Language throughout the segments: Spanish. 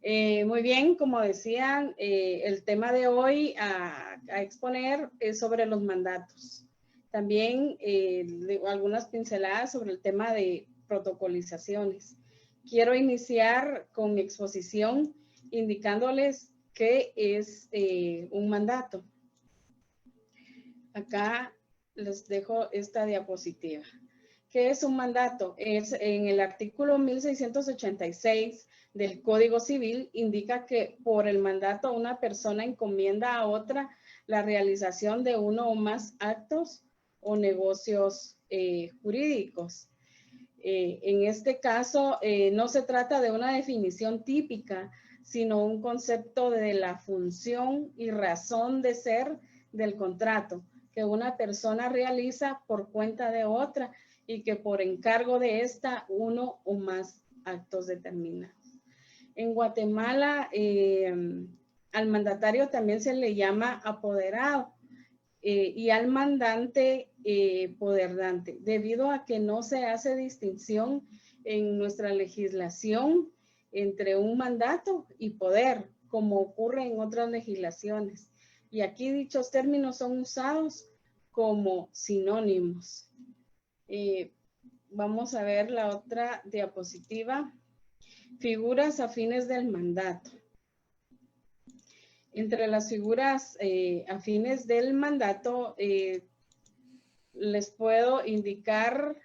Muy bien, como decían, el tema de hoy a exponer es sobre los mandatos. También algunas pinceladas sobre el tema de protocolizaciones. Quiero iniciar con mi exposición indicándoles qué es un mandato. Acá les dejo esta diapositiva. ¿Qué es un mandato? Es en el artículo 1686 del Código Civil, indica que por el mandato una persona encomienda a otra la realización de uno o más actos o negocios jurídicos. En este caso, no se trata de una definición típica, sino un concepto de la función y razón de ser del contrato que una persona realiza por cuenta de otra y que por encargo de esta uno o más actos determinados. En Guatemala, al mandatario también se le llama apoderado y al mandante poderdante, debido a que no se hace distinción en nuestra legislación entre un mandato y poder, como ocurre en otras legislaciones. Y aquí dichos términos son usados como sinónimos. Vamos a ver la otra diapositiva. Figuras afines del mandato. Entre las figuras afines del mandato, les puedo indicar,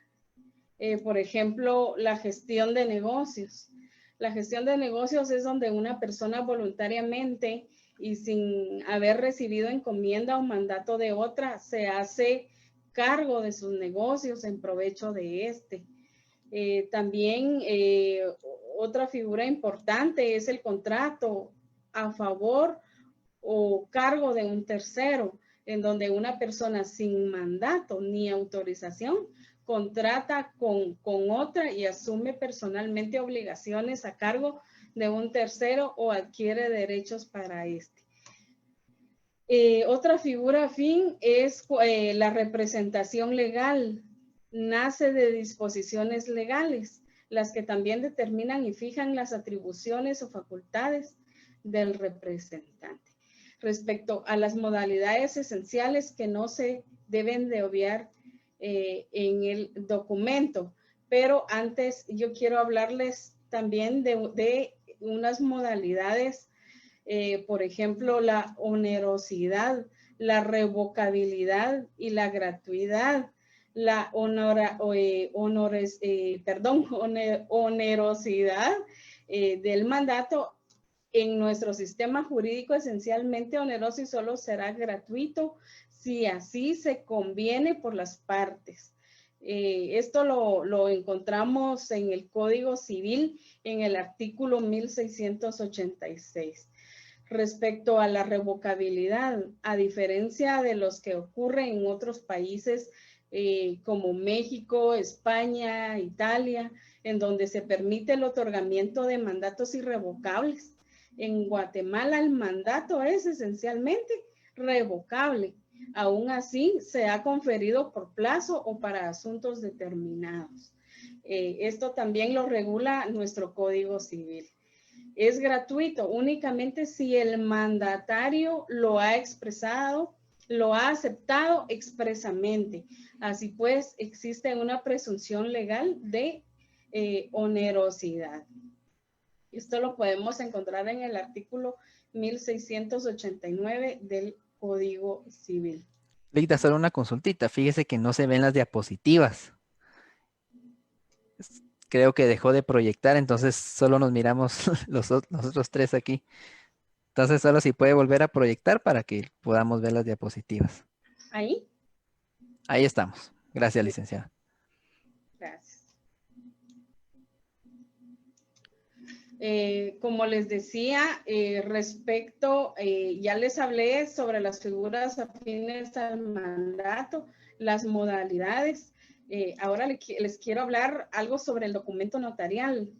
por ejemplo, la gestión de negocios. La gestión de negocios es donde una persona voluntariamente y sin haber recibido encomienda o mandato de otra, se hace cargo de sus negocios en provecho de este. También otra figura importante es el contrato a favor o cargo de un tercero, en donde una persona sin mandato ni autorización contrata con otra y asume personalmente obligaciones a cargo de un tercero o adquiere derechos para este. Otra figura afín es la representación legal. Nace de disposiciones legales, las que también determinan y fijan las atribuciones o facultades del representante. Respecto a las modalidades esenciales que no se deben de obviar en el documento, pero antes yo quiero hablarles también de unas modalidades, por ejemplo, la onerosidad, la revocabilidad y la gratuidad. La onerosidad del mandato en nuestro sistema jurídico esencialmente oneroso y solo será gratuito si así se conviene por las partes. Esto lo encontramos en el Código Civil en el artículo 1686. Respecto a la revocabilidad, a diferencia de los que ocurren en otros países como México, España, Italia, en donde se permite el otorgamiento de mandatos irrevocables, en Guatemala el mandato es esencialmente revocable. Aún así, se ha conferido por plazo o para asuntos determinados. Esto también lo regula nuestro Código Civil. Es gratuito únicamente si el mandatario lo ha expresado, lo ha aceptado expresamente. Así pues, existe una presunción legal de onerosidad. Esto lo podemos encontrar en el artículo 1689 del Código Civil. Leita, solo una consultita. Fíjese que no se ven las diapositivas. Creo que dejó de proyectar, entonces solo nos miramos los otros tres aquí. Entonces solo si puede volver a proyectar para que podamos ver las diapositivas. ¿Ahí? Ahí estamos. Gracias, licenciada. Gracias. Como les decía, respecto, ya les hablé sobre las figuras afines al mandato, las modalidades. Ahora les quiero hablar algo sobre el documento notarial.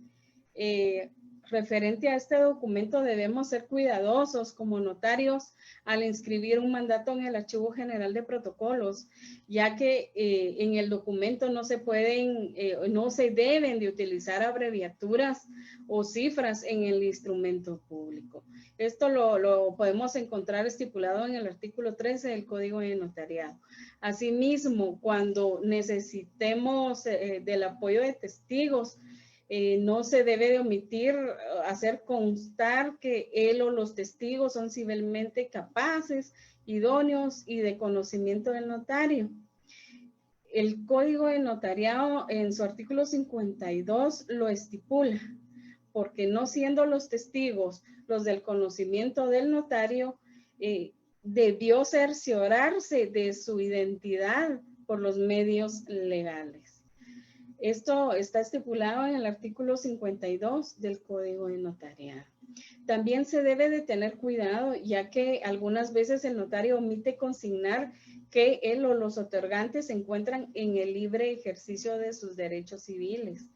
referente a este documento debemos ser cuidadosos como notarios al inscribir un mandato en el Archivo General de Protocolos, ya que en el documento no se pueden, no se deben de utilizar abreviaturas o cifras en el instrumento público. Esto lo podemos encontrar estipulado en el artículo 13 del Código de Notariado. Asimismo, cuando necesitemos del apoyo de testigos, no se debe de omitir hacer constar que él o los testigos son civilmente capaces, idóneos y de conocimiento del notario. El Código de Notariado en su artículo 52 lo estipula, porque no siendo los testigos los del conocimiento del notario, debió cerciorarse de su identidad por los medios legales. Esto está estipulado en el artículo 52 del Código de Notariado. También se debe de tener cuidado, ya que algunas veces el notario omite consignar que él o los otorgantes se encuentran en el libre ejercicio de sus derechos civiles.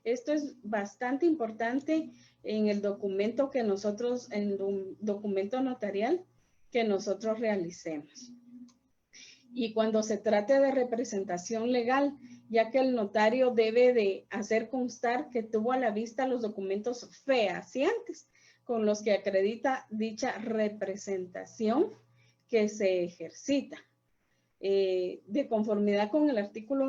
Esto es bastante importante en el documento que nosotros, en un documento notarial que nosotros realicemos. Y cuando se trate de representación legal, ya que el notario debe de hacer constar que tuvo a la vista los documentos fehacientes con los que acredita dicha representación que se ejercita. De conformidad con el artículo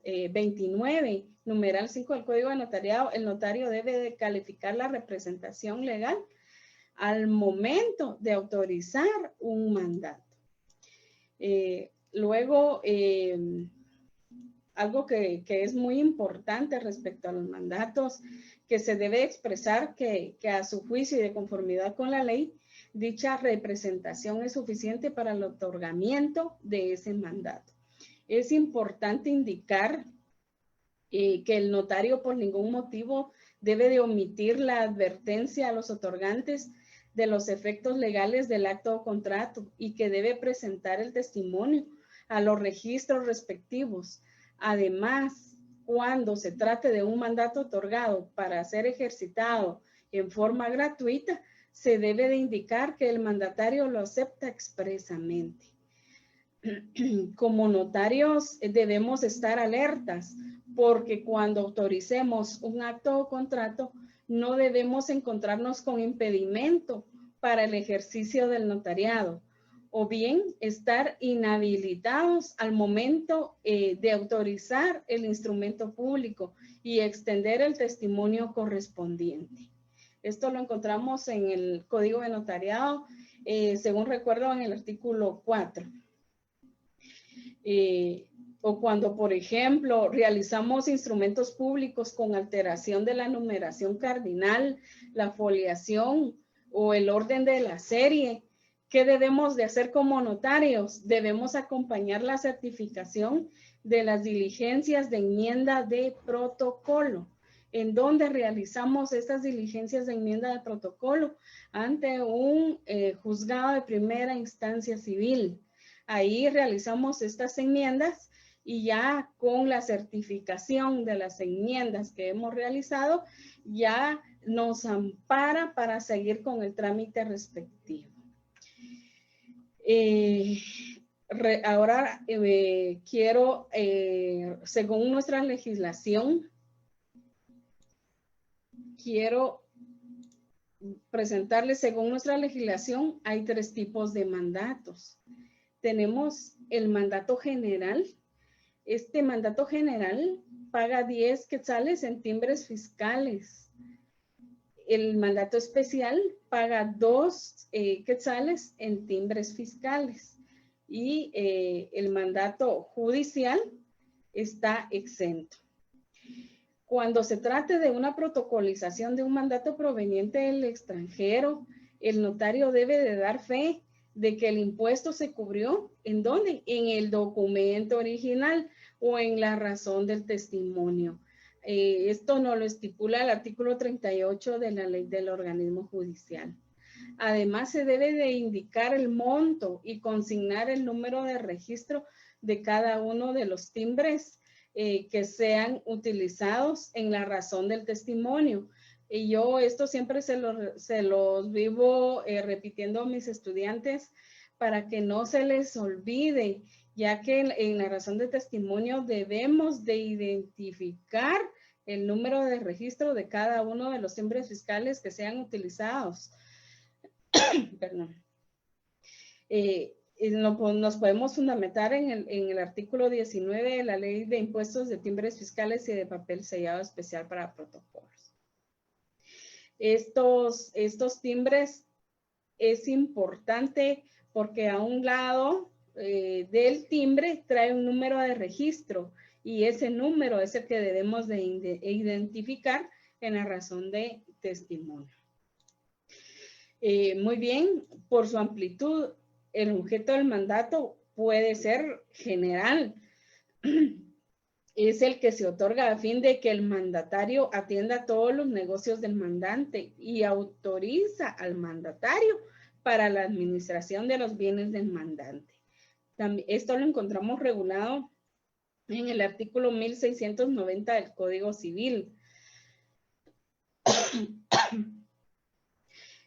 29, numeral 5 del Código de Notariado, el notario debe de calificar la representación legal al momento de autorizar un mandato. Luego, algo que es muy importante respecto a los mandatos, que se debe expresar que a su juicio y de conformidad con la ley, dicha representación es suficiente para el otorgamiento de ese mandato. Es importante indicar que el notario por ningún motivo debe de omitir la advertencia a los otorgantes de los efectos legales del acto o contrato y que debe presentar el testimonio a los registros respectivos. Además, cuando se trate de un mandato otorgado para ser ejercitado en forma gratuita, se debe de indicar que el mandatario lo acepta expresamente. Como notarios debemos estar alertas, porque cuando autoricemos un acto o contrato, no debemos encontrarnos con impedimento para el ejercicio del notariado, o bien estar inhabilitados al momento de autorizar el instrumento público y extender el testimonio correspondiente. Esto lo encontramos en el Código de Notariado, según recuerdo, en el artículo 4. O cuando, por ejemplo, realizamos instrumentos públicos con alteración de la numeración cardinal, la foliación o el orden de la serie, ¿qué debemos de hacer como notarios? Debemos acompañar la certificación de las diligencias de enmienda de protocolo. ¿En dónde realizamos estas diligencias de enmienda de protocolo? Ante un juzgado de primera instancia civil. Ahí realizamos estas enmiendas y ya con la certificación de las enmiendas que hemos realizado, ya nos ampara para seguir con el trámite respectivo. Ahora quiero, según nuestra legislación, quiero presentarles, según nuestra legislación, hay 3 tipos de mandatos. Tenemos el mandato general. Este mandato general paga 10 quetzales en timbres fiscales. El mandato especial paga 2 quetzales en timbres fiscales. Y el mandato judicial está exento. Cuando se trate de una protocolización de un mandato proveniente del extranjero, el notario debe de dar fe de que el impuesto se cubrió. ¿En dónde? En el documento original o en la razón del testimonio. Esto nos lo estipula el artículo 38 de la ley del organismo judicial. Además, se debe de indicar el monto y consignar el número de registro de cada uno de los timbres que sean utilizados en la razón del testimonio, Y yo esto siempre se los vivo repitiendo a mis estudiantes para que no se les olvide, ya que en la razón de testimonio debemos de identificar el número de registro de cada uno de los timbres fiscales que sean utilizados. Perdón. Nos podemos fundamentar en el artículo 19 de la Ley de Impuestos de Timbres Fiscales y de Papel Sellado Especial para Protocolos. Estos timbres es importante porque a un lado del timbre trae un número de registro y ese número es el que debemos de identificar en la razón de testimonio. Muy bien, por su amplitud, el objeto del mandato puede ser general. Es el que se otorga a fin de que el mandatario atienda todos los negocios del mandante y autoriza al mandatario para la administración de los bienes del mandante. Esto lo encontramos regulado en el artículo 1690 del Código Civil.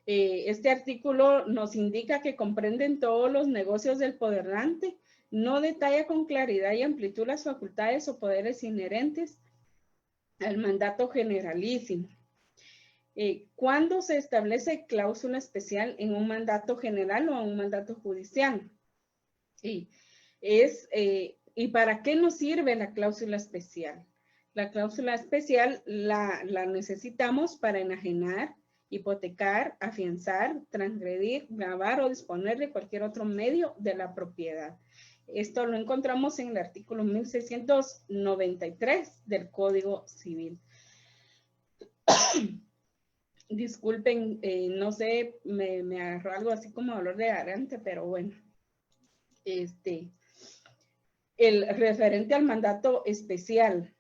Este artículo nos indica que comprenden todos los negocios del poderante, no detalla con claridad y amplitud las facultades o poderes inherentes al mandato generalísimo. ¿Cuándo se establece cláusula especial en un mandato general o en un mandato judicial? ¿Y para qué nos sirve la cláusula especial? La cláusula especial la necesitamos para enajenar, hipotecar, afianzar, transgredir, gravar o disponer de cualquier otro medio de la propiedad. Esto lo encontramos en el artículo 1693 del Código Civil. Disculpen, no sé, me agarró algo así como dolor de garganta, pero bueno. El referente al mandato especial.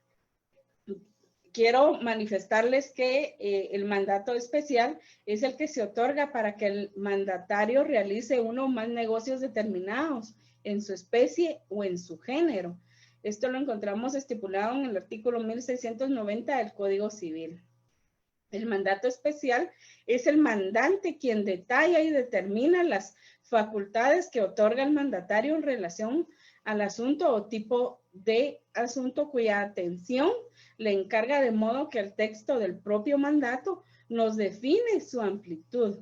Quiero manifestarles que el mandato especial es el que se otorga para que el mandatario realice uno o más negocios determinados en su especie o en su género. Esto lo encontramos estipulado en el artículo 1690 del Código Civil. El mandato especial es el mandante quien detalla y determina las facultades que otorga el mandatario en relación al asunto o tipo de asunto cuya atención le encarga, de modo que el texto del propio mandato nos define su amplitud.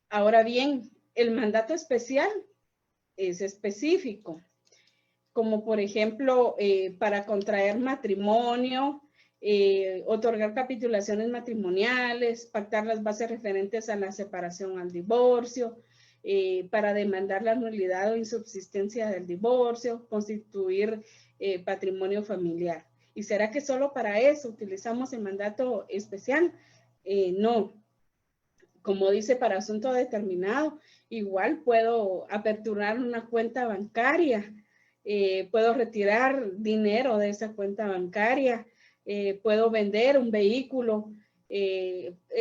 Ahora bien, el mandato especial es específico, como por ejemplo para contraer matrimonio, otorgar capitulaciones matrimoniales, pactar las bases referentes a la separación, al divorcio, para demandar la nulidad o insubsistencia del divorcio, constituir patrimonio familiar. ¿Y será que solo para eso utilizamos el mandato especial? No. Como dice, para asunto determinado, igual puedo aperturar una cuenta bancaria, puedo retirar dinero de esa cuenta bancaria, puedo vender un vehículo.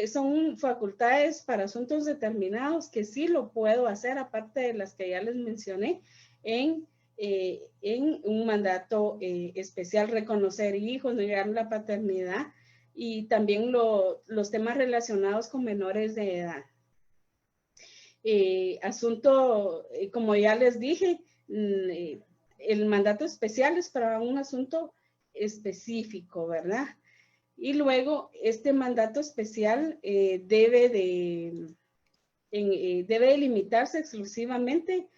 Son facultades para asuntos determinados que sí lo puedo hacer, aparte de las que ya les mencioné, en un mandato especial: reconocer hijos, negar la paternidad y también los temas relacionados con menores de edad. Como ya les dije, el mandato especial es para un asunto específico, ¿verdad? Y luego este mandato especial debe limitarse exclusivamente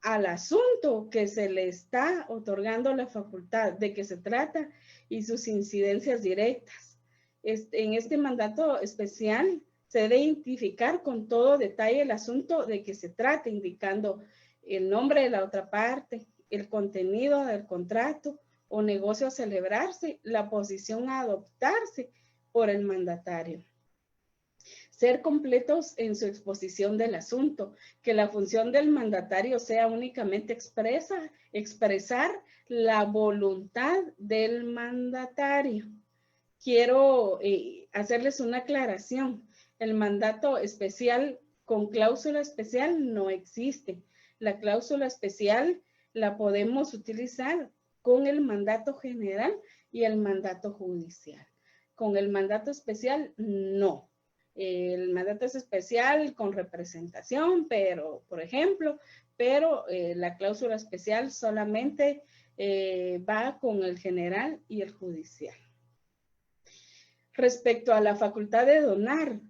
al asunto que se le está otorgando la facultad de que se trata y sus incidencias directas. En este mandato especial se debe identificar con todo detalle el asunto de que se trata, indicando el nombre de la otra parte, el contenido del contrato o negocio a celebrarse, la posición a adoptarse por el mandatario. Ser completos en su exposición del asunto, que la función del mandatario sea únicamente expresar la voluntad del mandatario. Quiero hacerles una aclaración. El mandato especial con cláusula especial no existe. La cláusula especial la podemos utilizar con el mandato general y el mandato judicial. Con el mandato especial, no. El mandato es especial con representación, pero, por ejemplo, pero la cláusula especial solamente va con el general y el judicial. Respecto a la facultad de donar,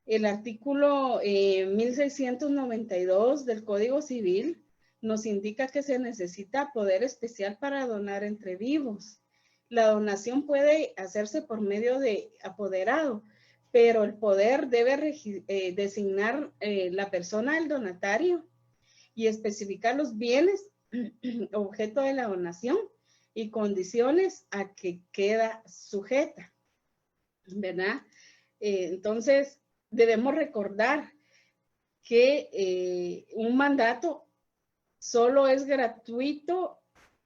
el artículo 1692 del Código Civil nos indica que se necesita poder especial para donar entre vivos. La donación puede hacerse por medio de apoderado, pero el poder debe designar la persona del donatario y especificar los bienes objeto de la donación y condiciones a que queda sujeta, ¿verdad? Entonces, debemos recordar que un mandato solo es gratuito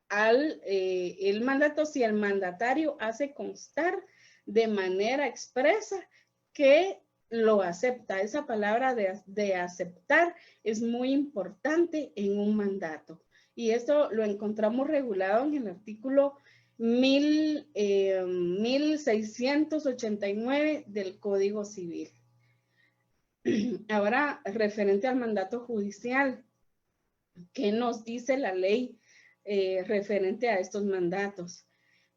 el mandato si el mandatario hace constar de manera expresa que lo acepta. Esa palabra de aceptar es muy importante en un mandato. Y esto lo encontramos regulado en el artículo 1689 del Código Civil. Ahora, referente al mandato judicial, ¿qué nos dice la ley referente a estos mandatos?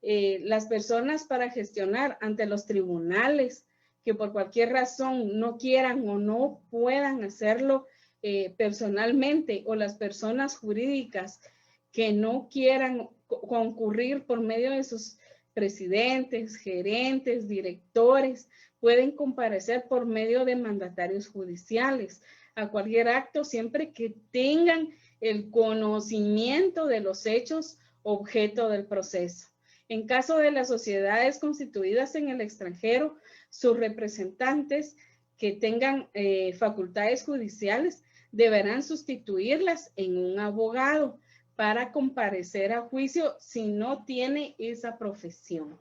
Las personas para gestionar ante los tribunales que por cualquier razón no quieran o no puedan hacerlo personalmente, o las personas jurídicas que no quieran concurrir por medio de sus presidentes, gerentes, directores, pueden comparecer por medio de mandatarios judiciales a cualquier acto siempre que tengan el conocimiento de los hechos objeto del proceso. En caso de las sociedades constituidas en el extranjero, sus representantes que tengan facultades judiciales deberán sustituirlas en un abogado para comparecer a juicio si no tiene esa profesión.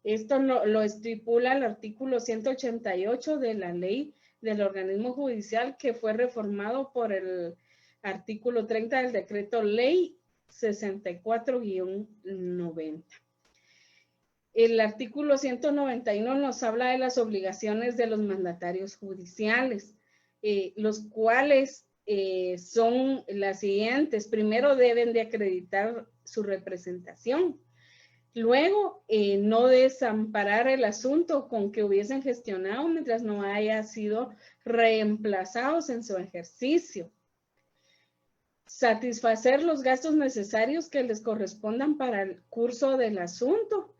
Esto lo estipula el artículo 188 de la ley del organismo judicial, que fue reformado por el artículo 30 del decreto ley 64-90. El artículo 191 nos habla de las obligaciones de los mandatarios judiciales, los cuales son las siguientes. Primero, deben de acreditar su representación. Luego, no desamparar el asunto con que hubiesen gestionado mientras no haya sido reemplazados en su ejercicio. Satisfacer los gastos necesarios que les correspondan para el curso del asunto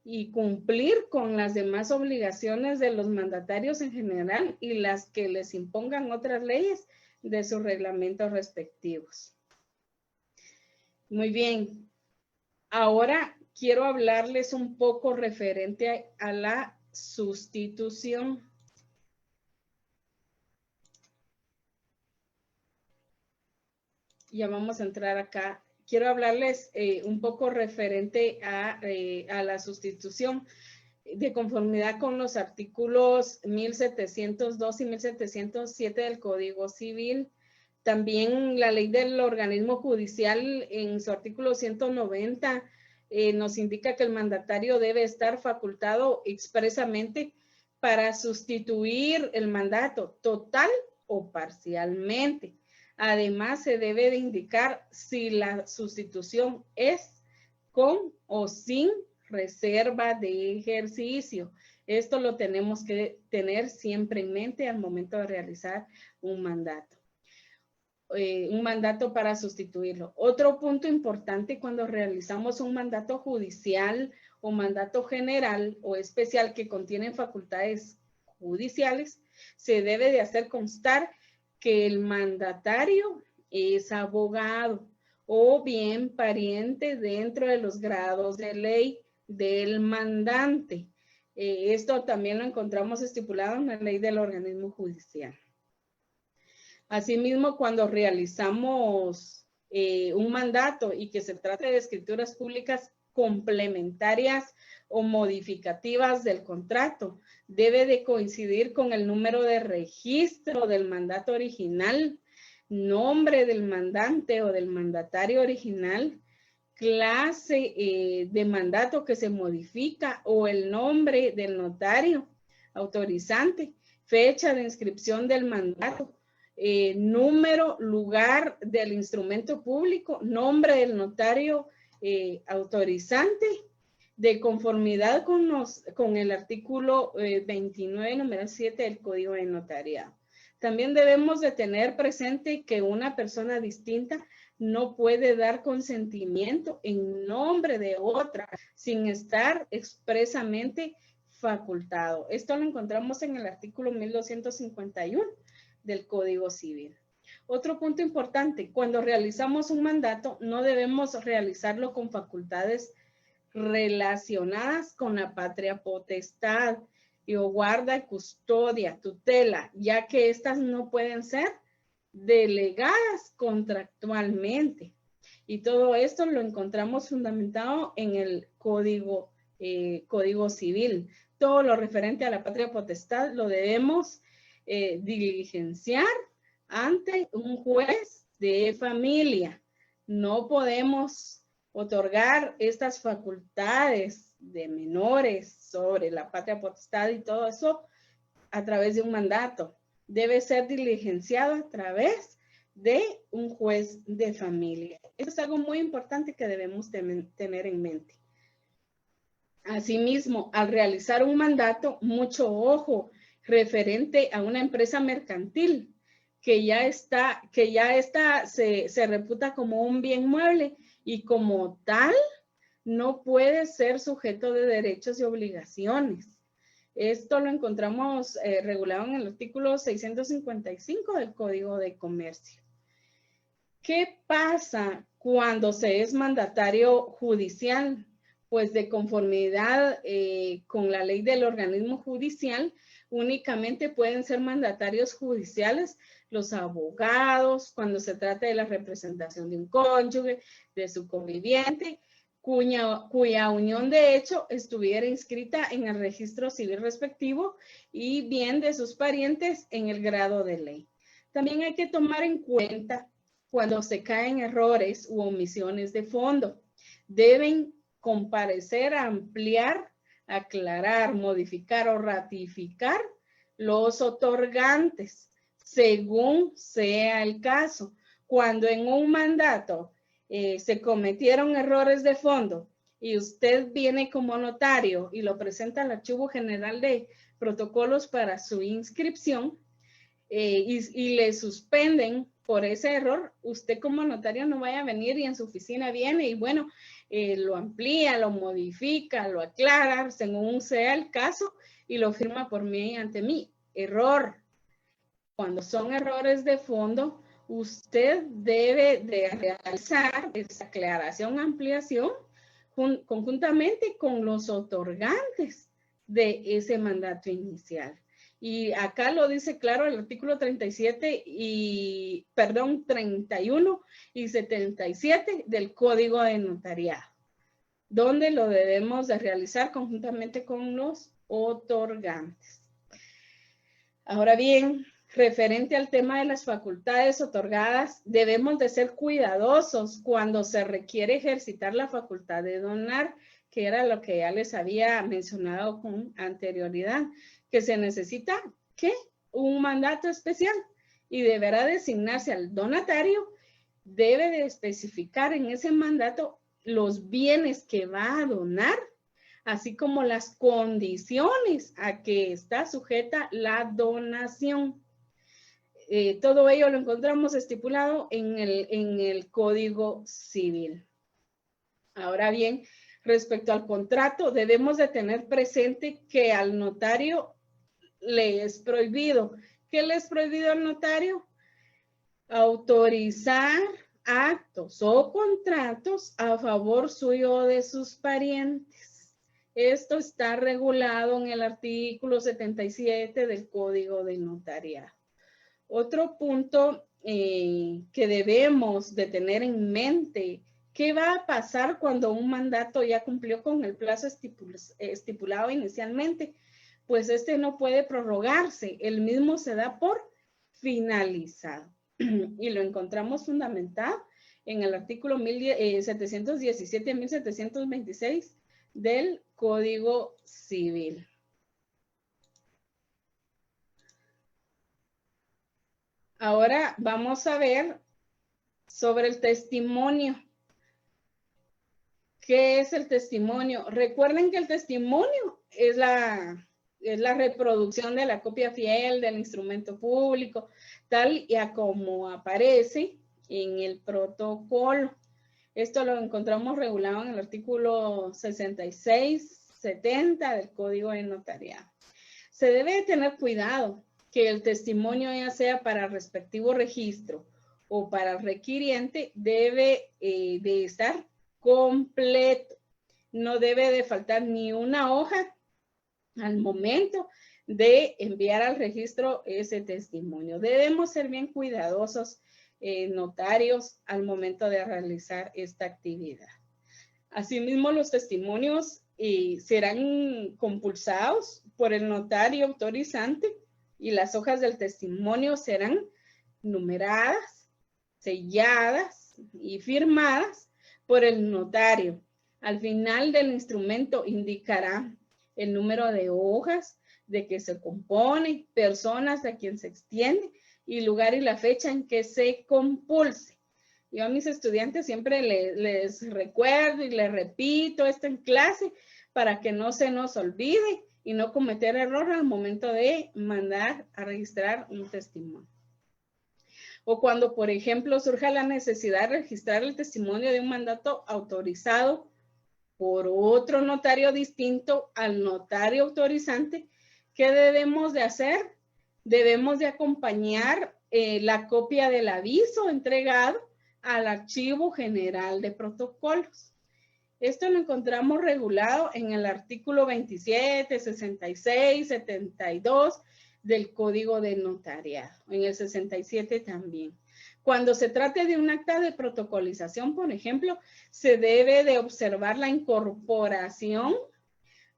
y cumplir con las demás obligaciones de los mandatarios en general y las que les impongan otras leyes de sus reglamentos respectivos. Muy bien. Ahora quiero hablarles un poco referente a la sustitución. Ya vamos a entrar acá. Quiero hablarles un poco referente a la sustitución de conformidad con los artículos 1702 y 1707 del Código Civil. También la ley del organismo judicial en su artículo 190 nos indica que el mandatario debe estar facultado expresamente para sustituir el mandato total o parcialmente. Además, se debe de indicar si la sustitución es con o sin reserva de ejercicio. Esto lo tenemos que tener siempre en mente al momento de realizar un mandato para sustituirlo. Otro punto importante cuando realizamos un mandato judicial o mandato general o especial que contienen facultades judiciales, se debe de hacer constar que el mandatario es abogado o bien pariente dentro de los grados de ley del mandante. Esto también lo encontramos estipulado en la ley del organismo judicial. Asimismo, cuando realizamos un mandato y que se trate de escrituras públicas complementarias o modificativas del contrato, debe de coincidir con el número de registro del mandato original, nombre del mandante o del mandatario original, clase de mandato que se modifica o el nombre del notario autorizante, fecha de inscripción del mandato, número, lugar del instrumento público, nombre del notario autorizante, de conformidad con el artículo 29, numeral 7 del Código de Notariado. También debemos de tener presente que una persona distinta no puede dar consentimiento en nombre de otra sin estar expresamente facultado. Esto lo encontramos en el artículo 1251 del Código Civil. Otro punto importante, cuando realizamos un mandato, no debemos realizarlo con facultades relacionadas con la patria potestad o guarda, custodia, tutela, ya que estas no pueden ser delegadas contractualmente. Y todo esto lo encontramos fundamentado en el Código Civil. Todo lo referente a la patria potestad lo debemos diligenciar ante un juez de familia. No podemos otorgar estas facultades de menores sobre la patria potestad y todo eso a través de un mandato. Debe ser diligenciado a través de un juez de familia. Eso es algo muy importante que debemos tener en mente. Asimismo, al realizar un mandato, mucho ojo referente a una empresa mercantil que ya está se reputa como un bien mueble y como tal no puede ser sujeto de derechos y obligaciones. Esto lo encontramos regulado en el artículo 655 del Código de Comercio. ¿Qué pasa cuando se es mandatario judicial? Pues de conformidad con la ley del organismo judicial, únicamente pueden ser mandatarios judiciales los abogados cuando se trata de la representación de un cónyuge, de su conviviente, cuya unión de hecho estuviera inscrita en el registro civil respectivo y bien de sus parientes en el grado de ley. También hay que tomar en cuenta cuando se caen errores u omisiones de fondo. Deben comparecer a ampliar, aclarar, modificar o ratificar los otorgantes, según sea el caso. Cuando en un mandato se cometieron errores de fondo y usted viene como notario y lo presenta al Archivo General de Protocolos para su inscripción y le suspenden por ese error, usted como notario no vaya a venir y en su oficina viene y bueno, lo amplía, lo modifica, lo aclara, según sea el caso y lo firma por mí ante mí. Error. Cuando son errores de fondo, usted debe de realizar esa aclaración, ampliación, conjuntamente con los otorgantes de ese mandato inicial. Y acá lo dice claro el artículo 31 y 77 del Código de Notariado, donde lo debemos de realizar conjuntamente con los otorgantes. Ahora bien, referente al tema de las facultades otorgadas, debemos de ser cuidadosos cuando se requiere ejercitar la facultad de donar, que era lo que ya les había mencionado con anterioridad, que se necesita ¿qué? Un mandato especial y deberá designarse al donatario, debe de especificar en ese mandato los bienes que va a donar, así como las condiciones a que está sujeta la donación. Todo ello lo encontramos estipulado en el Código Civil. Ahora bien, respecto al contrato, debemos de tener presente que al notario le es prohibido. ¿Qué le es prohibido al notario? Autorizar actos o contratos a favor suyo o de sus parientes. Esto está regulado en el artículo 77 del Código de Notariado. Otro punto que debemos de tener en mente, ¿qué va a pasar cuando un mandato ya cumplió con el plazo estipulado inicialmente? Pues este no puede prorrogarse, el mismo se da por finalizado y lo encontramos fundamentado en el artículo 717 a 1726 del Código Civil. Ahora vamos a ver sobre el testimonio. ¿Qué es el testimonio? Recuerden que el testimonio es la reproducción de la copia fiel del instrumento público, tal y a como aparece en el protocolo. Esto lo encontramos regulado en el artículo 66-70 del Código de Notariado. Se debe tener cuidado que el testimonio, ya sea para el respectivo registro o para el requiriente, debe de estar completo. No debe de faltar ni una hoja al momento de enviar al registro ese testimonio. Debemos ser bien cuidadosos, notarios, al momento de realizar esta actividad. Asimismo, los testimonios serán compulsados por el notario autorizante y las hojas del testimonio serán numeradas, selladas y firmadas por el notario. Al final del instrumento indicará el número de hojas, de que se compone, personas a quien se extiende y lugar y la fecha en que se compulse. Yo a mis estudiantes siempre les recuerdo y les repito esto en clase para que no se nos olvide y no cometer error al momento de mandar a registrar un testimonio. O cuando, por ejemplo, surja la necesidad de registrar el testimonio de un mandato autorizado por otro notario distinto al notario autorizante, ¿qué debemos de hacer? Debemos de acompañar la copia del aviso entregado al Archivo General de Protocolos. Esto lo encontramos regulado en el artículo 27, 66, 72 del Código de Notariado, en el 67 también. Cuando se trate de un acta de protocolización, por ejemplo, se debe de observar la incorporación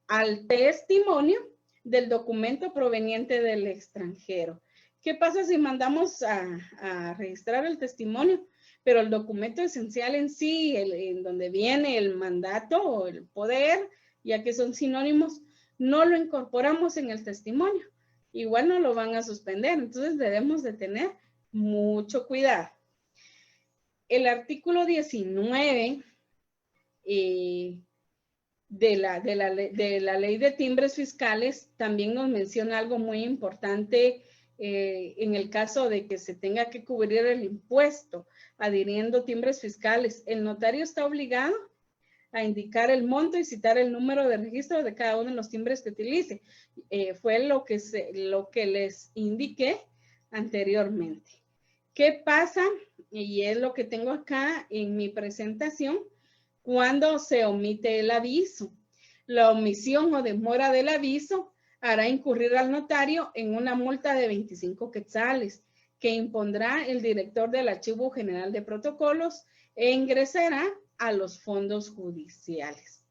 al testimonio del documento proveniente del extranjero. ¿Qué pasa si mandamos a registrar el testimonio, pero el documento esencial en sí, en donde viene el mandato o el poder, ya que son sinónimos, no lo incorporamos en el testimonio? Igual no lo van a suspender, entonces debemos de tener mucho cuidado. El artículo 19 de la ley de timbres fiscales también nos menciona algo muy importante en el caso de que se tenga que cubrir el impuesto adhiriendo timbres fiscales. El notario está obligado a indicar el monto y citar el número de registro de cada uno de los timbres que utilice. Fue lo que les indiqué anteriormente. ¿Qué pasa? Y es lo que tengo acá en mi presentación, cuando se omite el aviso. La omisión o demora del aviso hará incurrir al notario en una multa de 25 quetzales que impondrá el director del Archivo General de Protocolos e ingresará a los fondos judiciales.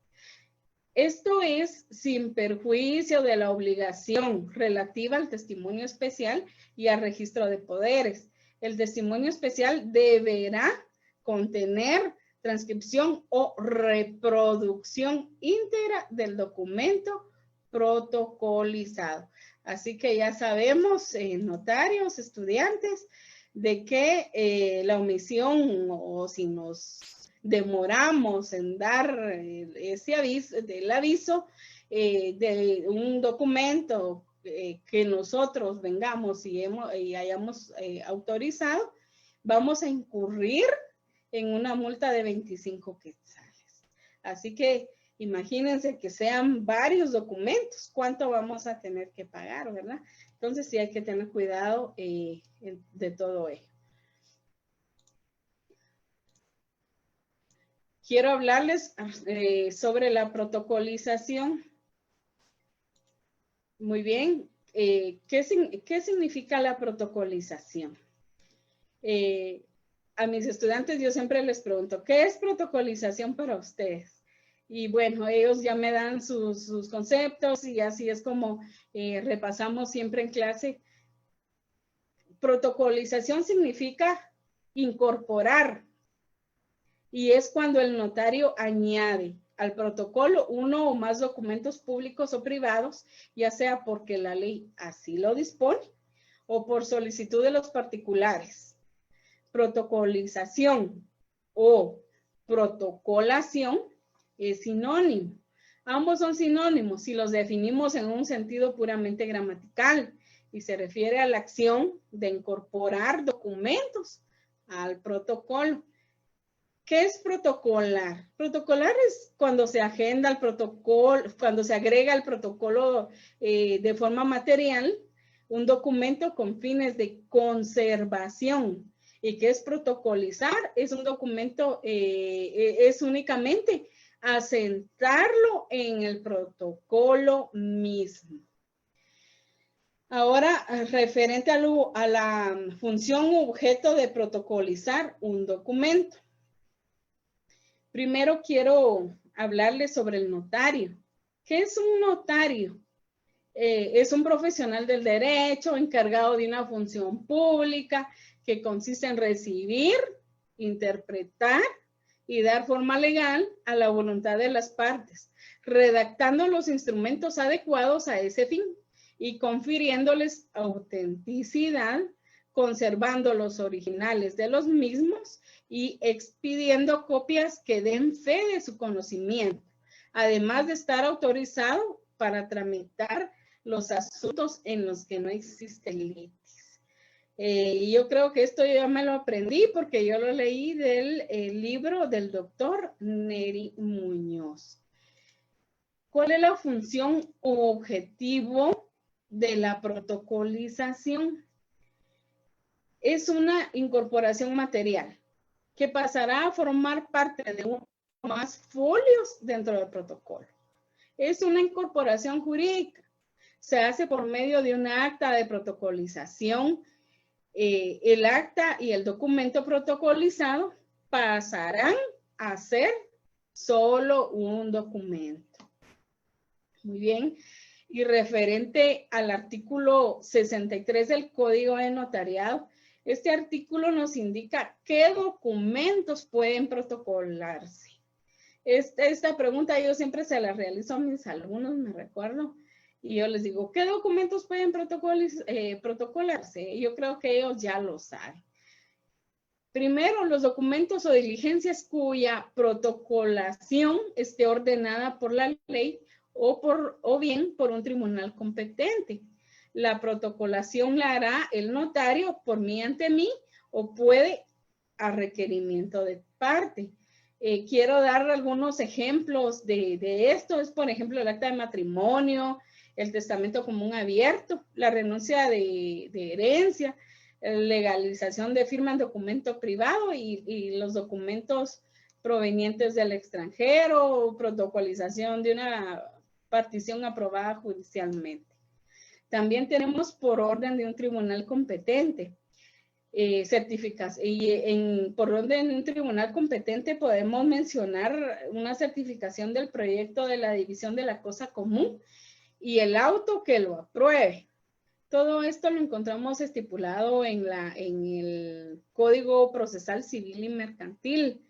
Esto es sin perjuicio de la obligación relativa al testimonio especial y al registro de poderes. El testimonio especial deberá contener transcripción o reproducción íntegra del documento protocolizado. Así que ya sabemos, notarios, estudiantes, de que la omisión o si nos demoramos en dar ese aviso, del aviso de un documento que nosotros vengamos y hayamos autorizado, vamos a incurrir en una multa de 25 quetzales. Así que imagínense que sean varios documentos, ¿cuánto vamos a tener que pagar, verdad? Entonces sí hay que tener cuidado de todo ello. Quiero hablarles sobre la protocolización. Muy bien. ¿Qué significa la protocolización? A mis estudiantes yo siempre les pregunto, ¿qué es protocolización para ustedes? Y bueno, ellos ya me dan sus conceptos y así es como repasamos siempre en clase. Protocolización significa incorporar y es cuando el notario añade al protocolo uno o más documentos públicos o privados, ya sea porque la ley así lo dispone o por solicitud de los particulares. Protocolización o protocolación es sinónimo. Ambos son sinónimos si los definimos en un sentido puramente gramatical y se refiere a la acción de incorporar documentos al protocolo. ¿Qué es protocolar? Protocolar es cuando se agenda el protocolo, cuando se agrega el protocolo de forma material, un documento con fines de conservación. ¿Y qué es protocolizar? Es un documento, es únicamente asentarlo en el protocolo mismo. Ahora, referente a la función u objeto de protocolizar un documento. Primero quiero hablarles sobre el notario. ¿Qué es un notario? Es un profesional del derecho encargado de una función pública que consiste en recibir, interpretar y dar forma legal a la voluntad de las partes, redactando los instrumentos adecuados a ese fin y confiriéndoles autenticidad, conservando los originales de los mismos y expidiendo copias que den fe de su conocimiento, además de estar autorizado para tramitar los asuntos en los que no existe litis. Y yo creo que esto yo ya me lo aprendí porque yo lo leí del libro del doctor Neri Muñoz. ¿Cuál es la función o objetivo de la protocolización? Es una incorporación material que pasará a formar parte de uno o más folios dentro del protocolo. Es una incorporación jurídica. Se hace por medio de un acta de protocolización. El acta y el documento protocolizado pasarán a ser solo un documento. Muy bien. Y referente al artículo 63 del Código de Notariado, este artículo nos indica qué documentos pueden protocolarse. Esta pregunta yo siempre se la realizo a mis alumnos, me recuerdo, y yo les digo, ¿qué documentos pueden protocolarse? Yo creo que ellos ya lo saben. Primero, los documentos o diligencias cuya protocolación esté ordenada por la ley o bien por un tribunal competente. La protocolación la hará el notario por mí ante mí o puede a requerimiento de parte. Quiero dar algunos ejemplos de esto. Es, por ejemplo, el acta de matrimonio, el testamento común abierto, la renuncia de herencia, legalización de firma en documento privado y los documentos provenientes del extranjero, protocolización de una partición aprobada judicialmente. También tenemos por orden de un tribunal competente. Por orden de un tribunal competente podemos mencionar una certificación del proyecto de la división de la cosa común y el auto que lo apruebe. Todo esto lo encontramos estipulado en el Código Procesal Civil y Mercantil.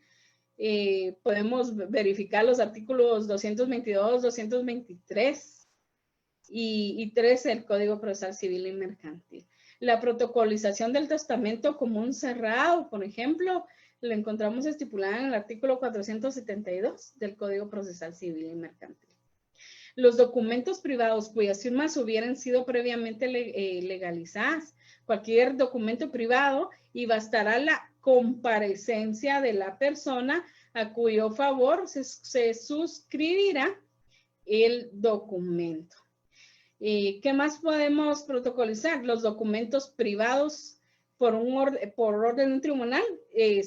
Podemos verificar los artículos 222, 223 y 13 del Código Procesal Civil y Mercantil. La protocolización del testamento común cerrado, por ejemplo, lo encontramos estipulada en el artículo 472 del Código Procesal Civil y Mercantil. Los documentos privados cuyas firmas hubieran sido previamente legalizadas, cualquier documento privado, y bastará la comparecencia de la persona a cuyo favor se suscribirá el documento. ¿Qué más podemos protocolizar? Los documentos privados por orden de un tribunal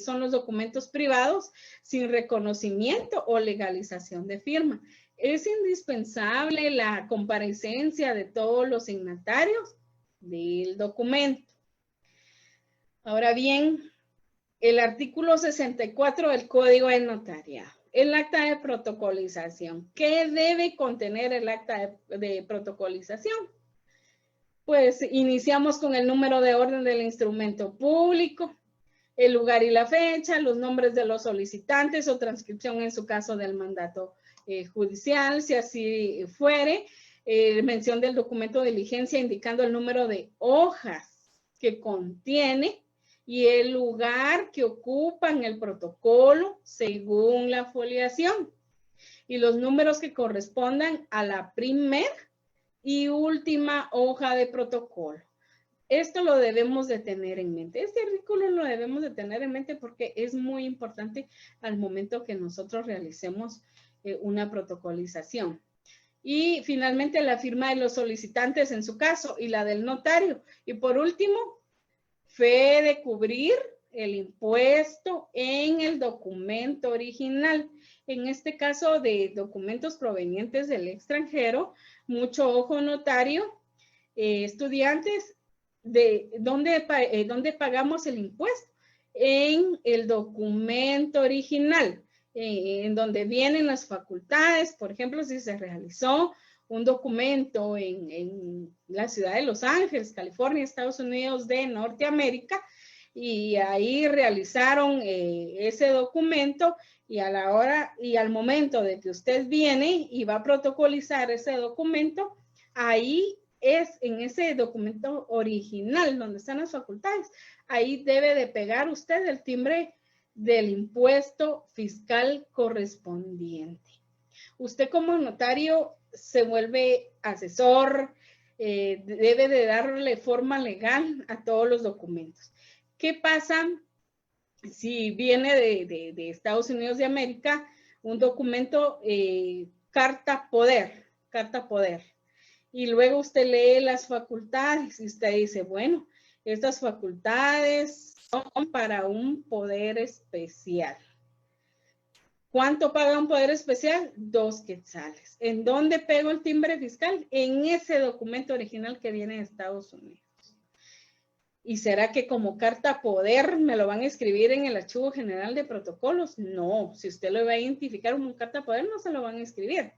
son los documentos privados sin reconocimiento o legalización de firma. Es indispensable la comparecencia de todos los signatarios del documento. Ahora bien, el artículo 64 del Código de Notariado. El acta de protocolización. ¿Qué debe contener el acta de protocolización? Pues iniciamos con el número de orden del instrumento público, el lugar y la fecha, los nombres de los solicitantes o transcripción en su caso del mandato judicial, si así fuere, mención del documento de diligencia indicando el número de hojas que contiene y el lugar que ocupa en el protocolo según la foliación y los números que correspondan a la primera y última hoja de protocolo. Esto lo debemos de tener en mente. Este artículo lo debemos de tener en mente porque es muy importante al momento que nosotros realicemos una protocolización. Y finalmente la firma de los solicitantes en su caso y la del notario. Y por último, fe de cubrir el impuesto en el documento original. En este caso de documentos provenientes del extranjero, mucho ojo notario, estudiantes, de dónde pagamos el impuesto en el documento original, en donde vienen las facultades. Por ejemplo, si se realizó un documento en la ciudad de Los Ángeles, California, Estados Unidos de Norteamérica, y ahí realizaron ese documento, y a la hora y al momento de que usted viene y va a protocolizar ese documento, ahí es en ese documento original donde están las facultades, ahí debe de pegar usted el timbre del impuesto fiscal correspondiente. Usted como notario se vuelve asesor, debe de darle forma legal a todos los documentos. ¿Qué pasa si viene de Estados Unidos de América un documento, carta poder, y luego usted lee las facultades y usted dice, bueno, estas facultades son para un poder especial. ¿Cuánto paga un poder especial? 2 quetzales. ¿En dónde pego el timbre fiscal? En ese documento original que viene de Estados Unidos. ¿Y será que como carta poder me lo van a escribir en el archivo general de protocolos? No, si usted lo va a identificar como carta poder, no se lo van a escribir.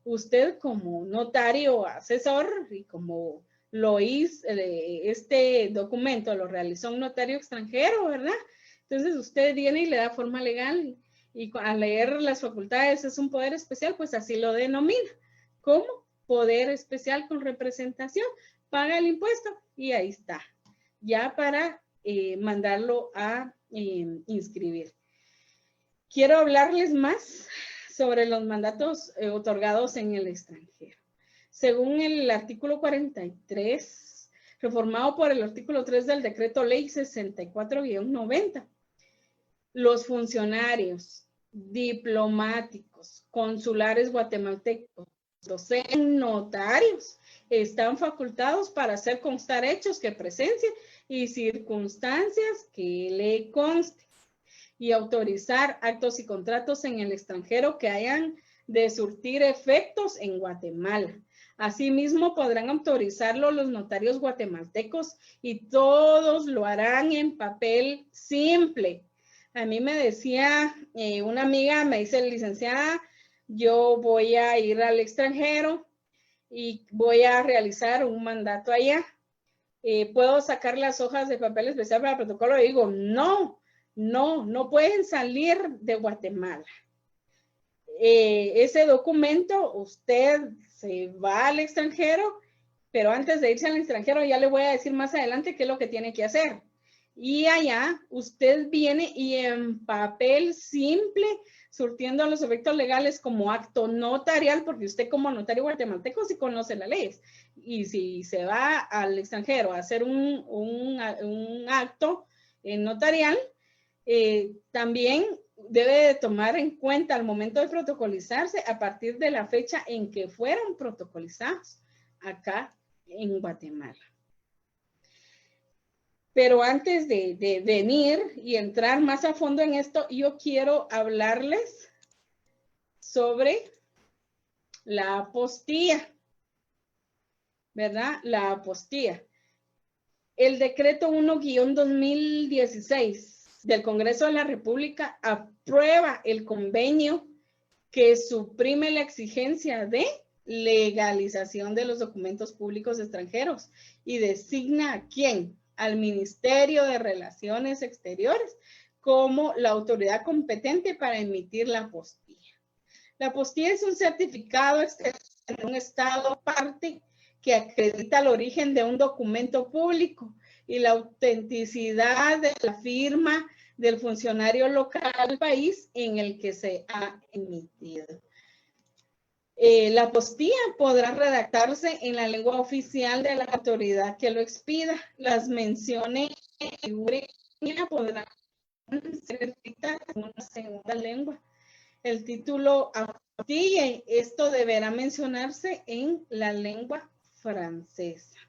Usted como notario asesor y como lo hizo, este documento lo realizó un notario extranjero, ¿verdad? Entonces usted viene y le da forma legal y al leer las facultades es un poder especial, pues así lo denomina, como poder especial con representación, paga el impuesto y ahí está, ya para mandarlo a inscribir. Quiero hablarles más sobre los mandatos otorgados en el extranjero. Según el artículo 43, reformado por el artículo 3 del decreto ley 64-90, los funcionarios diplomáticos, consulares guatemaltecos, docentes, notarios, están facultados para hacer constar hechos que presencien y circunstancias que le consten y autorizar actos y contratos en el extranjero que hayan de surtir efectos en Guatemala. Asimismo, podrán autorizarlo los notarios guatemaltecos y todos lo harán en papel simple. A mí me decía una amiga, me dice, licenciada, yo voy a ir al extranjero y voy a realizar un mandato allá. ¿Puedo sacar las hojas de papel especial para protocolo? Y digo, no pueden salir de Guatemala. Ese documento, usted se va al extranjero, pero antes de irse al extranjero ya le voy a decir más adelante qué es lo que tiene que hacer. Y allá usted viene y en papel simple, surtiendo los efectos legales como acto notarial, porque usted como notario guatemalteco sí conoce las leyes. Y si se va al extranjero a hacer un acto notarial, también debe de tomar en cuenta al momento de protocolizarse a partir de la fecha en que fueron protocolizados acá en Guatemala. Pero antes de venir y entrar más a fondo en esto, yo quiero hablarles sobre la apostilla, ¿verdad? La apostilla. El decreto 1-2016 del Congreso de la República aprueba el convenio que suprime la exigencia de legalización de los documentos públicos extranjeros y designa a quién, al Ministerio de Relaciones Exteriores como la autoridad competente para emitir la apostilla. La apostilla es un certificado externo en un estado parte que acredita el origen de un documento público y la autenticidad de la firma del funcionario local del país en el que se ha emitido. La apostilla podrá redactarse en la lengua oficial de la autoridad que lo expida. Las menciones podrán ser escritas en una segunda lengua. El título apostilla, esto deberá mencionarse en la lengua francesa.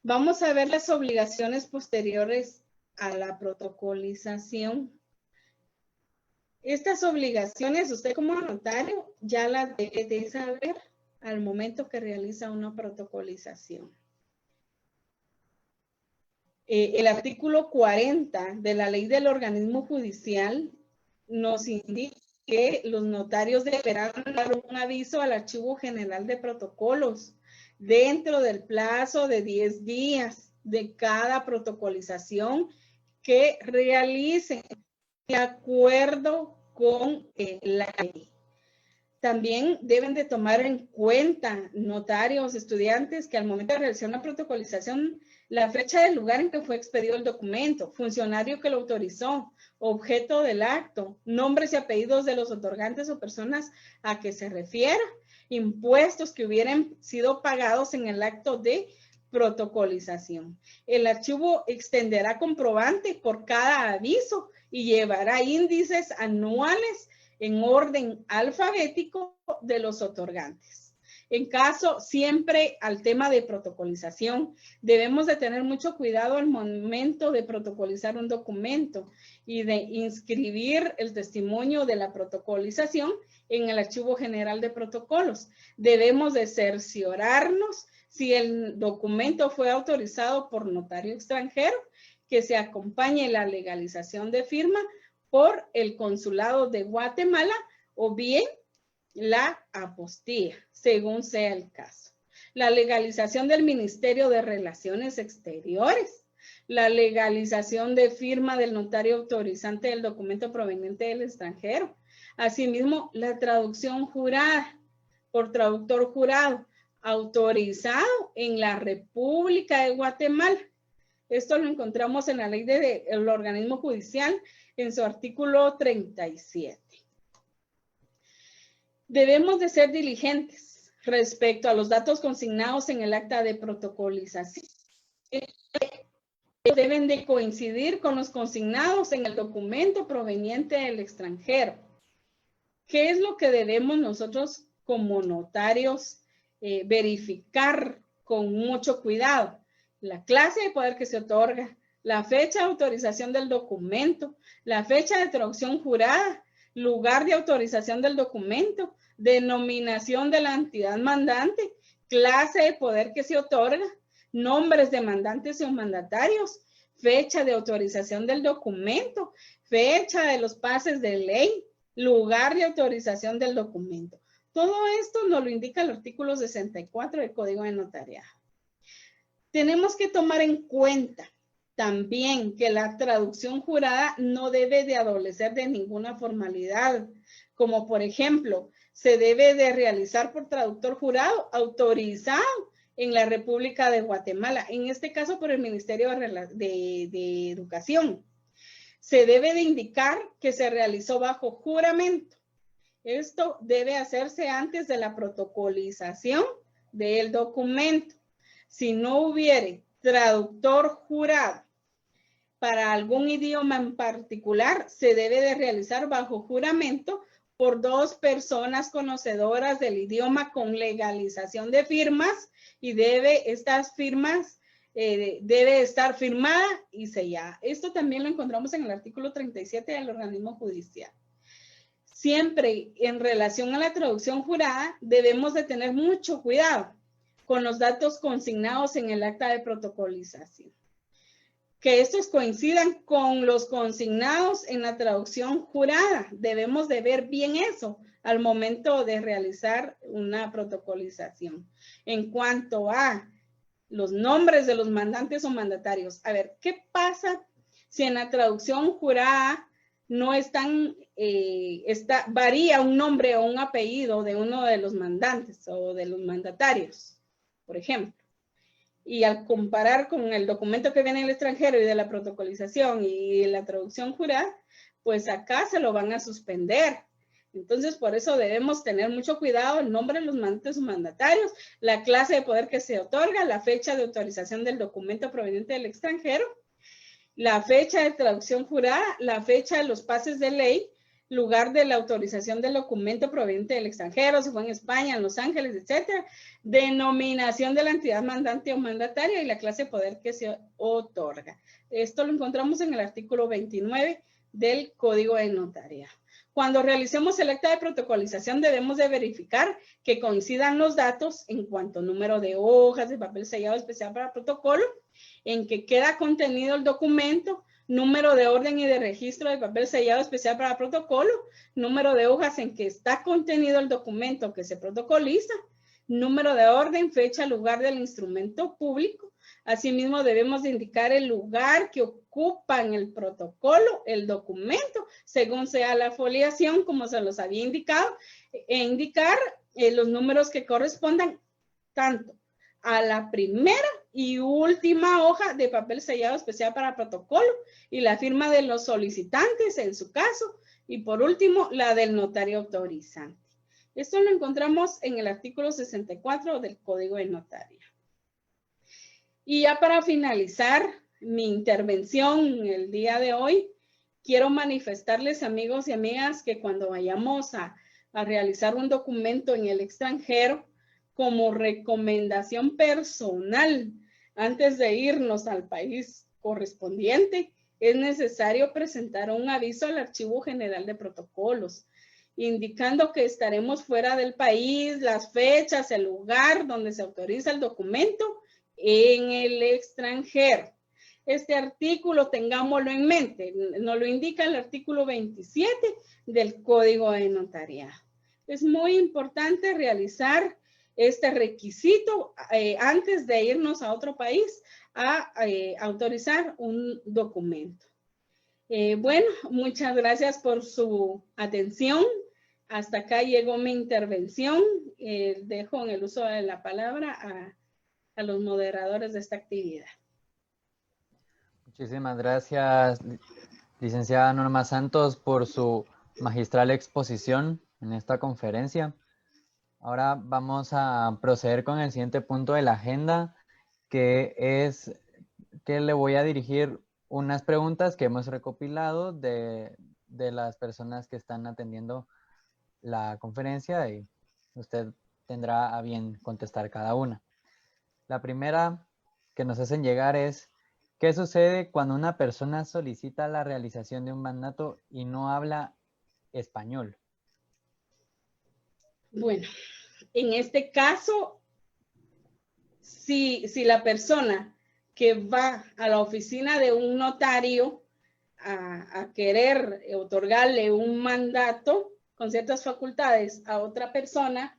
Vamos a ver las obligaciones posteriores a la protocolización. Estas obligaciones, usted como notario ya las debe de saber al momento que realiza una protocolización. El artículo 40 de la ley del organismo judicial nos indica que los notarios deberán dar un aviso al Archivo General de Protocolos dentro del plazo de 10 días de cada protocolización que realicen de acuerdo con la ley. También deben de tomar en cuenta notarios, estudiantes, que al momento de realizar una protocolización, la fecha del lugar en que fue expedido el documento, funcionario que lo autorizó, objeto del acto, nombres y apellidos de los otorgantes o personas a que se refiera, impuestos que hubieran sido pagados en el acto de protocolización. El archivo extenderá comprobante por cada aviso y llevará índices anuales en orden alfabético de los otorgantes. En caso, siempre al tema de protocolización, debemos de tener mucho cuidado al momento de protocolizar un documento y de inscribir el testimonio de la protocolización en el Archivo General de Protocolos. Debemos de cerciorarnos si el documento fue autorizado por notario extranjero, que se acompañe la legalización de firma por el Consulado de Guatemala o bien la apostilla, según sea el caso. La legalización del Ministerio de Relaciones Exteriores, la legalización de firma del notario autorizante del documento proveniente del extranjero. Asimismo, la traducción jurada por traductor jurado autorizado en la República de Guatemala. Esto lo encontramos en la ley del organismo judicial en su artículo 37. Debemos de ser diligentes respecto a los datos consignados en el acta de protocolización. Deben de coincidir con los consignados en el documento proveniente del extranjero. ¿Qué es lo que debemos nosotros como notarios verificar con mucho cuidado? La clase de poder que se otorga, la fecha de autorización del documento, la fecha de traducción jurada, lugar de autorización del documento, denominación de la entidad mandante, clase de poder que se otorga, nombres de mandantes o mandatarios, fecha de autorización del documento, fecha de los pases de ley, lugar de autorización del documento. Todo esto nos lo indica el artículo 64 del Código de Notariado. Tenemos que tomar en cuenta también que la traducción jurada no debe de adolecer de ninguna formalidad, como por ejemplo, se debe de realizar por traductor jurado autorizado en la República de Guatemala, en este caso por el Ministerio de Educación. Se debe de indicar que se realizó bajo juramento. Esto debe hacerse antes de la protocolización del documento. Si no hubiere traductor jurado para algún idioma en particular, se debe de realizar bajo juramento por 2 personas conocedoras del idioma con legalización de firmas y estas firmas debe estar firmada y sellada. Esto también lo encontramos en el artículo 37 del organismo judicial. Siempre en relación a la traducción jurada debemos de tener mucho cuidado con los datos consignados en el acta de protocolización. Que estos coincidan con los consignados en la traducción jurada. Debemos de ver bien eso al momento de realizar una protocolización. En cuanto a los nombres de los mandantes o mandatarios. A ver, ¿qué pasa si en la traducción jurada no están, varía un nombre o un apellido de uno de los mandantes o de los mandatarios, por ejemplo? Y al comparar con el documento que viene del extranjero y de la protocolización y la traducción jurada, pues acá se lo van a suspender. Entonces, por eso debemos tener mucho cuidado el nombre de los mandantes o mandatarios, la clase de poder que se otorga, la fecha de autorización del documento proveniente del extranjero, la fecha de traducción jurada, la fecha de los pases de ley, lugar de la autorización del documento proveniente del extranjero, si fue en España, en Los Ángeles, etcétera, denominación de la entidad mandante o mandataria y la clase de poder que se otorga. Esto lo encontramos en el artículo 29 del Código de Notariado. Cuando realicemos el acta de protocolización debemos de verificar que coincidan los datos en cuanto a número de hojas de papel sellado especial para protocolo, en que queda contenido el documento, número de orden y de registro de papel sellado especial para protocolo, número de hojas en que está contenido el documento que se protocoliza, número de orden, fecha, lugar del instrumento público. Asimismo, debemos de indicar el lugar que ocupa en el protocolo el documento, según sea la foliación, como se los había indicado, e indicar los números que correspondan tanto a la primera y última hoja de papel sellado especial para protocolo y la firma de los solicitantes en su caso, y por último, la del notario autorizante. Esto lo encontramos en el artículo 64 del Código de Notaría. Y ya para finalizar mi intervención el día de hoy, quiero manifestarles, amigos y amigas, que cuando vayamos a realizar un documento en el extranjero, como recomendación personal, antes de irnos al país correspondiente, es necesario presentar un aviso al Archivo General de Protocolos, indicando que estaremos fuera del país, las fechas, el lugar donde se autoriza el documento en el extranjero. Este artículo, tengámoslo en mente, nos lo indica el artículo 27 del Código de Notariado. Es muy importante realizar este requisito antes de irnos a otro país a autorizar un documento. Bueno, muchas gracias por su atención. Hasta acá llegó mi intervención. Dejo en el uso de la palabra a los moderadores de esta actividad. Muchísimas gracias, licenciada Norma Santos, por su magistral exposición en esta conferencia. Ahora vamos a proceder con el siguiente punto de la agenda, que es que le voy a dirigir unas preguntas que hemos recopilado de las personas que están atendiendo la conferencia y usted tendrá a bien contestar cada una. La primera que nos hacen llegar es: ¿qué sucede cuando una persona solicita la realización de un mandato y no habla español? Bueno, en este caso, si la persona que va a la oficina de un notario a querer otorgarle un mandato con ciertas facultades a otra persona,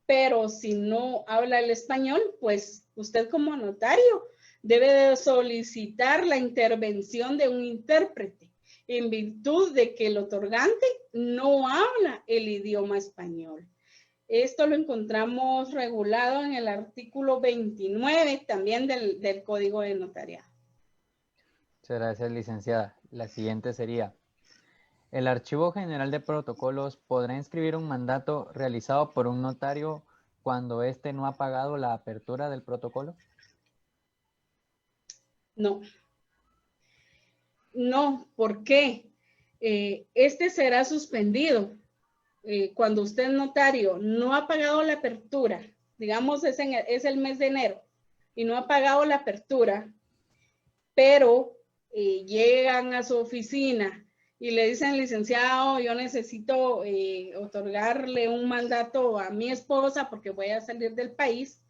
pero si no habla el español, pues usted como notario debe de solicitar la intervención de un intérprete en virtud de que el otorgante no habla el idioma español. Esto lo encontramos regulado en el artículo 29 también del Código de Notariado. Muchas gracias, licenciada. La siguiente sería: ¿el Archivo General de Protocolos podrá inscribir un mandato realizado por un notario cuando éste no ha pagado la apertura del protocolo? No. No, ¿por qué? Este será suspendido. Cuando usted notario no ha pagado la apertura, digamos es el mes de enero, y no ha pagado la apertura, pero llegan a su oficina y le dicen: licenciado, yo necesito otorgarle un mandato a mi esposa porque voy a salir del país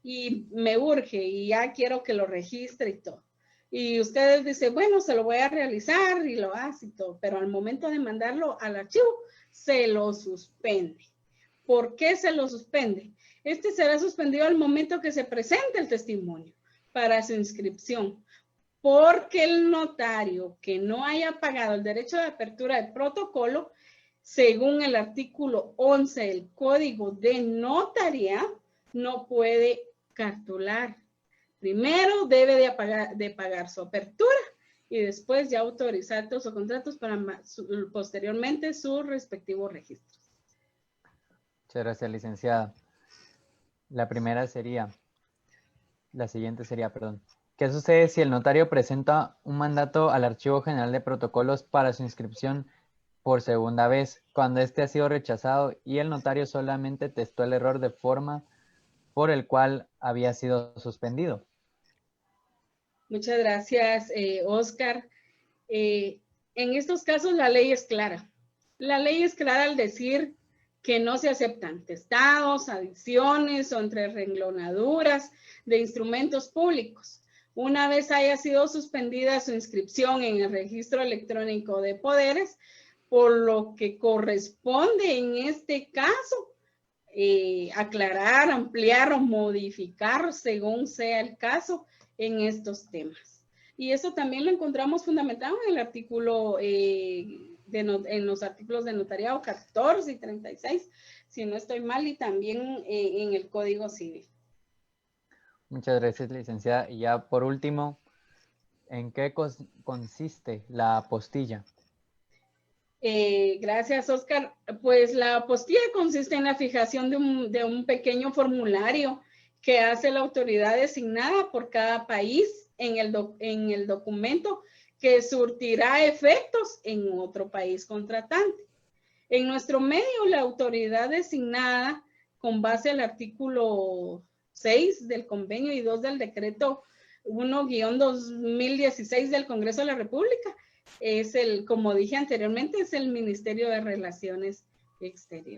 y me urge y ya quiero que lo registre y todo. Y ustedes dicen: bueno, se lo voy a realizar, y lo hace y todo, pero al momento de mandarlo al archivo, se lo suspende. ¿Por qué se lo suspende? Este será suspendido al momento que se presente el testimonio. para su inscripción, porque el notario que no haya pagado el derecho de apertura de protocolo, según el artículo 11 del Código de Notaría, no puede cartular. Primero debe de pagar su apertura y después ya autorizar todos los contratos para posteriormente sus respectivos registros. Muchas gracias, licenciada. La siguiente sería, perdón. ¿Qué sucede si el notario presenta un mandato al Archivo General de Protocolos para su inscripción por segunda vez, cuando este ha sido rechazado y el notario solamente testó el error de forma por el cual había sido suspendido? Muchas gracias, Oscar. En estos casos la ley es clara. La ley es clara al decir que no se aceptan testados, adiciones o entrerenglonaduras de instrumentos públicos. Una vez haya sido suspendida su inscripción en el registro electrónico de poderes, por lo que corresponde en este caso aclarar, ampliar o modificar según sea el caso en estos temas. Y eso también lo encontramos fundamentado en el artículo, en los artículos de notariado 14 y 36, si no estoy mal, y también en el Código Civil. Muchas gracias, licenciada. Y ya por último, ¿en qué consiste la apostilla? Gracias, Oscar. Pues la apostilla consiste en la fijación de un pequeño formulario que hace la autoridad designada por cada país en el documento que surtirá efectos en otro país contratante. En nuestro medio, la autoridad designada, con base al artículo 6 del convenio y 2 del decreto 1-2016 del Congreso de la República, es como dije anteriormente, es el Ministerio de Relaciones Exteriores.